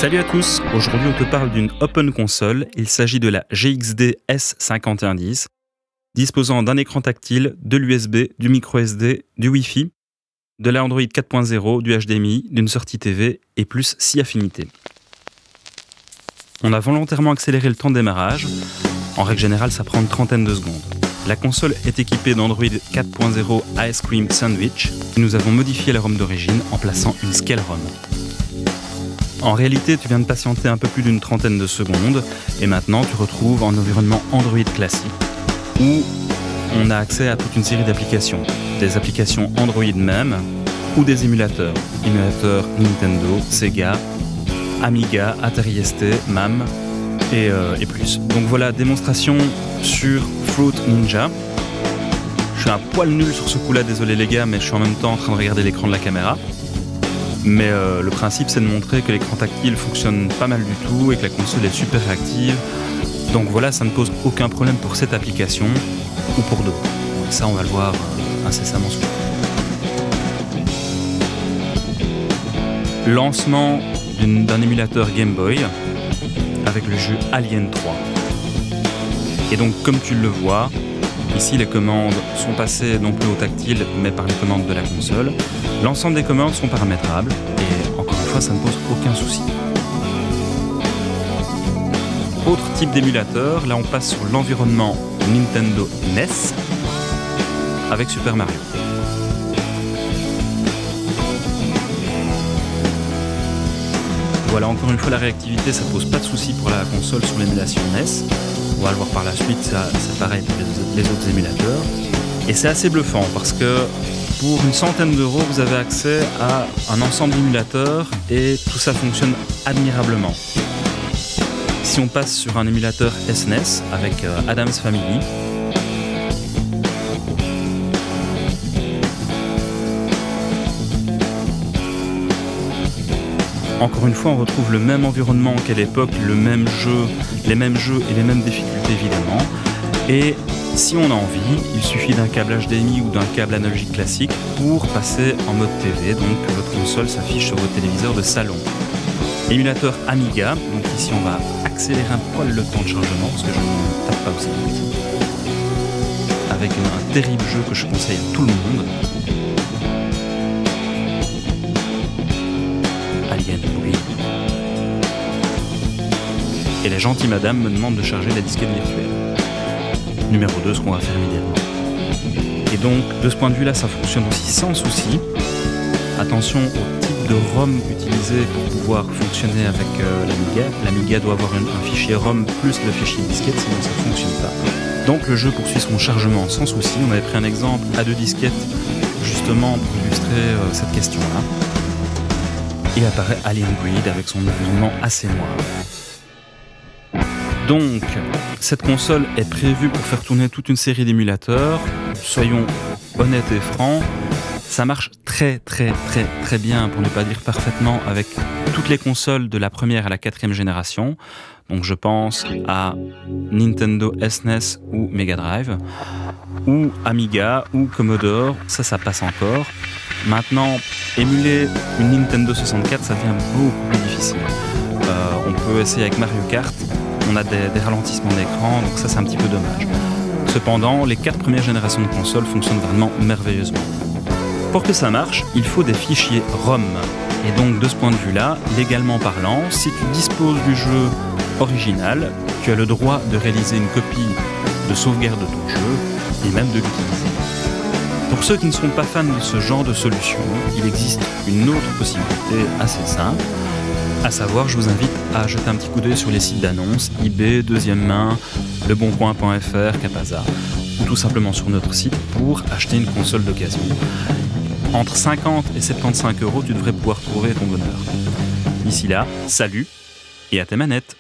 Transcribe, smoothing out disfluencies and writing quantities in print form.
Salut à tous, aujourd'hui on te parle d'une Open Console, il s'agit de la GXD S5110, disposant d'un écran tactile, de l'USB, du micro SD, du Wi-Fi, de la Android 4.0, du HDMI, d'une sortie TV et plus 6 affinités. On a volontairement accéléré le temps de démarrage, en règle générale ça prend une trentaine de secondes. La console est équipée d'Android 4.0 Ice Cream Sandwich et nous avons modifié la ROM d'origine en plaçant une Scale ROM. En réalité, tu viens de patienter un peu plus d'une trentaine de secondes et maintenant tu retrouves un environnement Android classique où on a accès à toute une série d'applications. Des applications Android même ou des émulateurs. Émulateurs Nintendo, Sega, Amiga, Atari ST, MAM et plus. Donc voilà, démonstration sur Fruit Ninja. Je suis un poil nul sur ce coup-là, désolé les gars, mais je suis en même temps en train de regarder l'écran de la caméra. Mais le principe c'est de montrer que l'écran tactile fonctionne pas mal du tout et que la console est super réactive. Donc voilà, ça ne pose aucun problème pour cette application ou pour d'autres. Ça on va le voir incessamment sous peu. Lancement d'un émulateur Game Boy avec le jeu Alien 3. Et donc comme tu le vois, ici les commandes sont passées non plus au tactile mais par les commandes de la console. L'ensemble des commandes sont paramétrables et encore une fois ça ne pose aucun souci. Autre type d'émulateur, là on passe sur l'environnement Nintendo NES avec Super Mario. Voilà, encore une fois la réactivité ça pose pas de souci pour la console sur l'émulation NES. On va le voir par la suite, c'est pareil pour les autres émulateurs. Et c'est assez bluffant parce que pour une centaine d'euros, vous avez accès à un ensemble d'émulateurs et tout ça fonctionne admirablement. Si on passe sur un émulateur SNES avec Adam's Family, encore une fois, on retrouve le même environnement qu'à l'époque, les mêmes jeux et les mêmes difficultés évidemment. Et si on a envie, il suffit d'un câble HDMI ou d'un câble analogique classique pour passer en mode TV, donc que votre console s'affiche sur votre téléviseur de salon. Émulateur Amiga, donc ici on va accélérer un poil le temps de chargement parce que je ne tape pas aussi vite. Avec un terrible jeu que je conseille à tout le monde. Alien Breed. Et la gentille madame me demande de charger la disquette virtuelle. Numéro 2, ce qu'on va faire immédiatement. Et donc, de ce point de vue-là, ça fonctionne aussi sans souci. Attention au type de ROM utilisé pour pouvoir fonctionner avec l'Amiga. L'Amiga doit avoir un fichier ROM plus le fichier disquette, sinon ça ne fonctionne pas. Donc le jeu poursuit son chargement sans souci. On avait pris un exemple à 2 disquettes, justement pour illustrer cette question-là. Et apparaît Alien Breed avec son environnement assez noir. Donc, cette console est prévue pour faire tourner toute une série d'émulateurs. Soyons honnêtes et francs, ça marche très bien, pour ne pas dire parfaitement, avec toutes les consoles de la première à la 4e génération. Donc je pense à Nintendo SNES ou Mega Drive, ou Amiga, ou Commodore, ça passe encore. Maintenant, émuler une Nintendo 64, ça devient beaucoup plus difficile. On peut essayer avec Mario Kart. On a des ralentissements d'écran, donc ça c'est un petit peu dommage. Cependant, les 4 premières générations de consoles fonctionnent vraiment merveilleusement. Pour que ça marche, il faut des fichiers ROM. Et donc de ce point de vue-là, légalement parlant, si tu disposes du jeu original, tu as le droit de réaliser une copie de sauvegarde de ton jeu et même de l'utiliser. Pour ceux qui ne sont pas fans de ce genre de solution, il existe une autre possibilité assez simple. À savoir, je vous invite à jeter un petit coup d'œil sur les sites d'annonces, eBay, Deuxième Main, leboncoin.fr, Capaza, ou tout simplement sur notre site pour acheter une console d'occasion. Entre 50 et 75 euros, tu devrais pouvoir trouver ton bonheur. D'ici là, salut et à tes manettes!